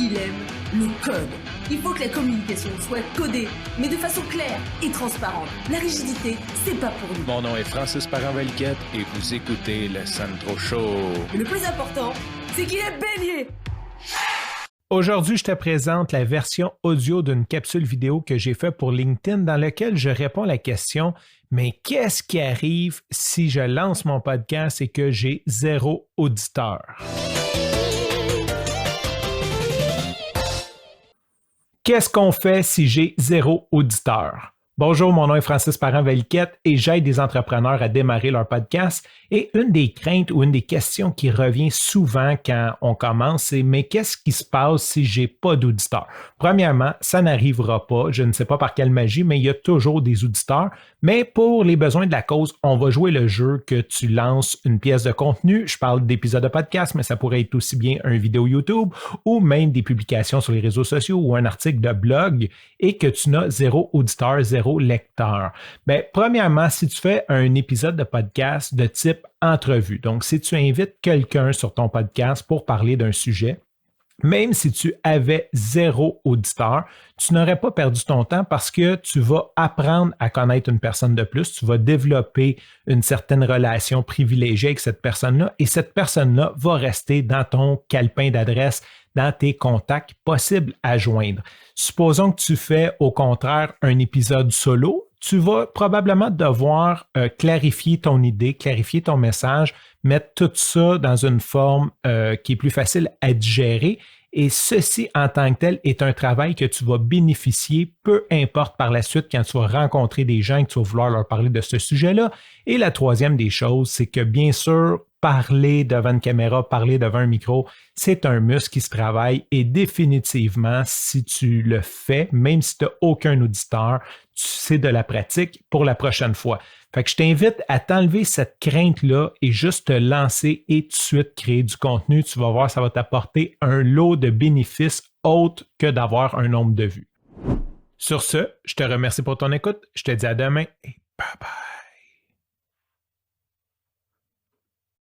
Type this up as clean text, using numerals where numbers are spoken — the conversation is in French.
il aime le code. Il faut que la communication soit codée, mais de façon claire et transparente. La rigidité, c'est pas pour nous. Mon nom est Francis Parent-Valquette et vous écoutez le Sandro Show. Et le plus important, c'est qu'il est bélier. Aujourd'hui, je te présente la version audio d'une capsule vidéo que j'ai faite pour LinkedIn dans laquelle je réponds à la question « Mais qu'est-ce qui arrive si je lance mon podcast et que j'ai 0 auditeur? » Qu'est-ce qu'on fait si j'ai 0 auditeur? Bonjour, mon nom est Francis Parent-Valquette et j'aide des entrepreneurs à démarrer leur podcast. Et une des craintes ou une des questions qui revient souvent quand on commence, c'est « Mais qu'est-ce qui se passe si j'ai pas d'auditeurs? » Premièrement, ça n'arrivera pas. Je ne sais pas par quelle magie, mais il y a toujours des auditeurs. Mais pour les besoins de la cause, on va jouer le jeu que tu lances une pièce de contenu. Je parle d'épisodes de podcast, mais ça pourrait être aussi bien une vidéo YouTube ou même des publications sur les réseaux sociaux ou un article de blog et que tu n'as 0 auditeur, 0 lecteur. Bien, premièrement, si tu fais un épisode de podcast de type entrevue, donc si tu invites quelqu'un sur ton podcast pour parler d'un sujet, même si tu avais 0 auditeur, tu n'aurais pas perdu ton temps parce que tu vas apprendre à connaître une personne de plus, tu vas développer une certaine relation privilégiée avec cette personne-là et cette personne-là va rester dans ton calepin d'adresse, dans tes contacts possibles à joindre. Supposons que tu fais au contraire un épisode solo, tu vas probablement devoir clarifier ton idée, clarifier ton message, mettre tout ça dans une forme qui est plus facile à digérer. Et ceci, en tant que tel, est un travail que tu vas bénéficier, peu importe par la suite quand tu vas rencontrer des gens et que tu vas vouloir leur parler de ce sujet-là. Et la troisième des choses, c'est que bien sûr, parler devant une caméra, parler devant un micro, c'est un muscle qui se travaille et définitivement, si tu le fais, même si tu n'as aucun auditeur, c'est de la pratique pour la prochaine fois. Fait que je t'invite à t'enlever cette crainte-là et juste te lancer et tout de suite créer du contenu. Tu vas voir, ça va t'apporter un lot de bénéfices autres que d'avoir un nombre de vues. Sur ce, je te remercie pour ton écoute. Je te dis à demain et bye bye.